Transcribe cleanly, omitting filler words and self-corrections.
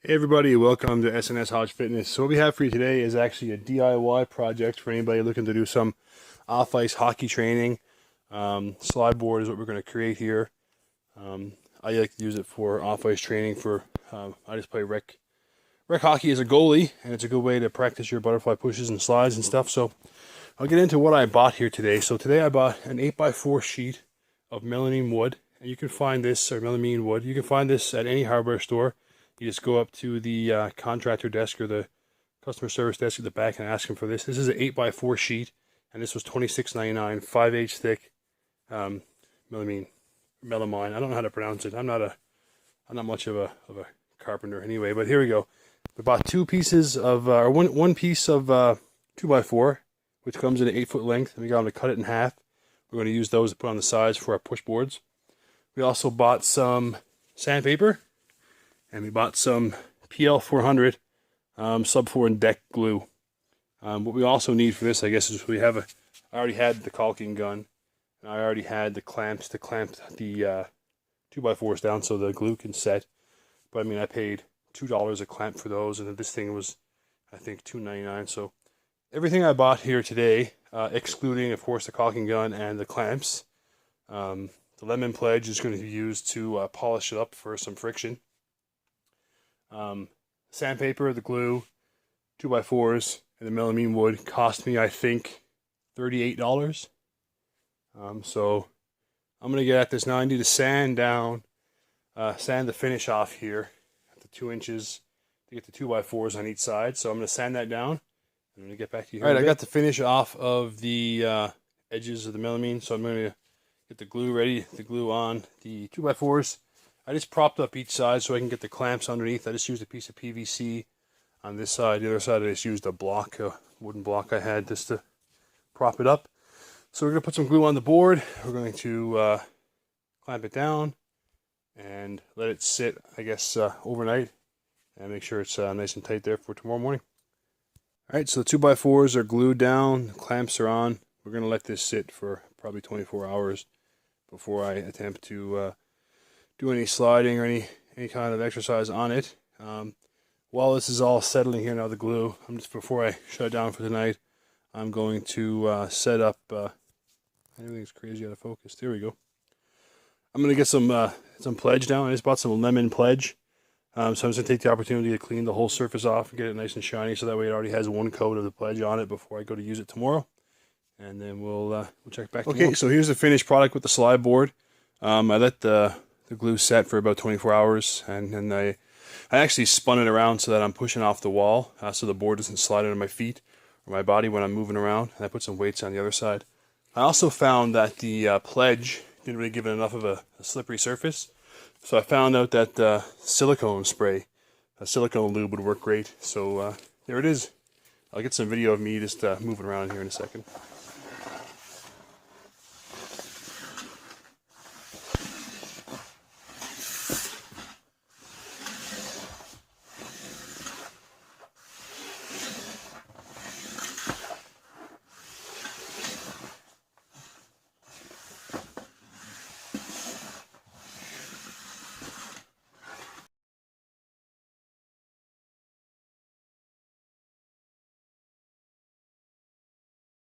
Hey everybody, welcome to SNS Hodge Fitness. So what we have for you today is actually a DIY project for anybody looking to do some off-ice hockey training. Slide board is what we're going to create here. I like to use it for off-ice training for, I just play rec hockey as a goalie, and it's a good way to practice your butterfly pushes and slides and stuff. So I'll get into what I bought here today. So today I bought an 8x4 sheet of melamine wood, and you can find this, or melamine wood, you can find this at any hardware store. You just go up to the contractor desk or the customer service desk at the back and ask them for this. This is an 8x4 sheet, and this was $26.99, 5/8 thick melamine. I don't know how to pronounce it. I'm not much of a carpenter anyway. But here we go. We bought two pieces of one piece of 2x4, which comes in an 8-foot length, and we got them to cut it in half. We're going to use those to put on the sides for our push boards. We also bought some sandpaper. And we bought some PL400 sub-4 and deck glue. What we also need for this, I guess, is I already had the caulking gun, and I already had the clamps to clamp the 2x4s down so the glue can set. But I mean, I paid $2 a clamp for those, and then this thing was, I think, $2.99. So everything I bought here today, excluding, of course, the caulking gun and the clamps, the lemon pledge is going to be used to polish it up for some friction. Sandpaper, the glue, 2x4s, and the melamine wood cost me, I think, $38. So I'm going to get at this now. I need to sand down, sand the finish off here at the 2 inches to get the 2x4s on each side. So I'm going to sand that down. I'm going to get back to you here. All right, I got the finish off of the edges of the melamine, so I'm going to get the glue ready, the glue on the 2x4s. I just propped up each side so I can get the clamps underneath. I just used a piece of PVC on this side. The other side I just used a block, a wooden block I had just to prop it up. So we're going to put some glue on the board. We're going to clamp it down and let it sit, I guess, overnight. And make sure it's nice and tight there for tomorrow morning. Alright, so the 2x4s are glued down. The clamps are on. We're going to let this sit for probably 24 hours before I attempt to do any sliding or any kind of exercise on it. While this is all settling here now, the glue, before I shut it down for tonight, I'm going to set up, everything's crazy out of focus. There we go. I'm going to get some pledge down. I just bought some lemon pledge. So I'm just going to take the opportunity to clean the whole surface off and get it nice and shiny, so that way it already has one coat of the pledge on it before I go to use it tomorrow. And then we'll check back tomorrow. Okay, so here's the finished product with the slide board. I let the glue set for about 24 hours, and then I actually spun it around so that I'm pushing off the wall, so the board doesn't slide under my feet or my body when I'm moving around, and I put some weights on the other side. I also found that the pledge didn't really give it enough of a slippery surface, so I found out that silicone spray, silicone lube would work great. So there it is. I'll get some video of me just moving around here in a second.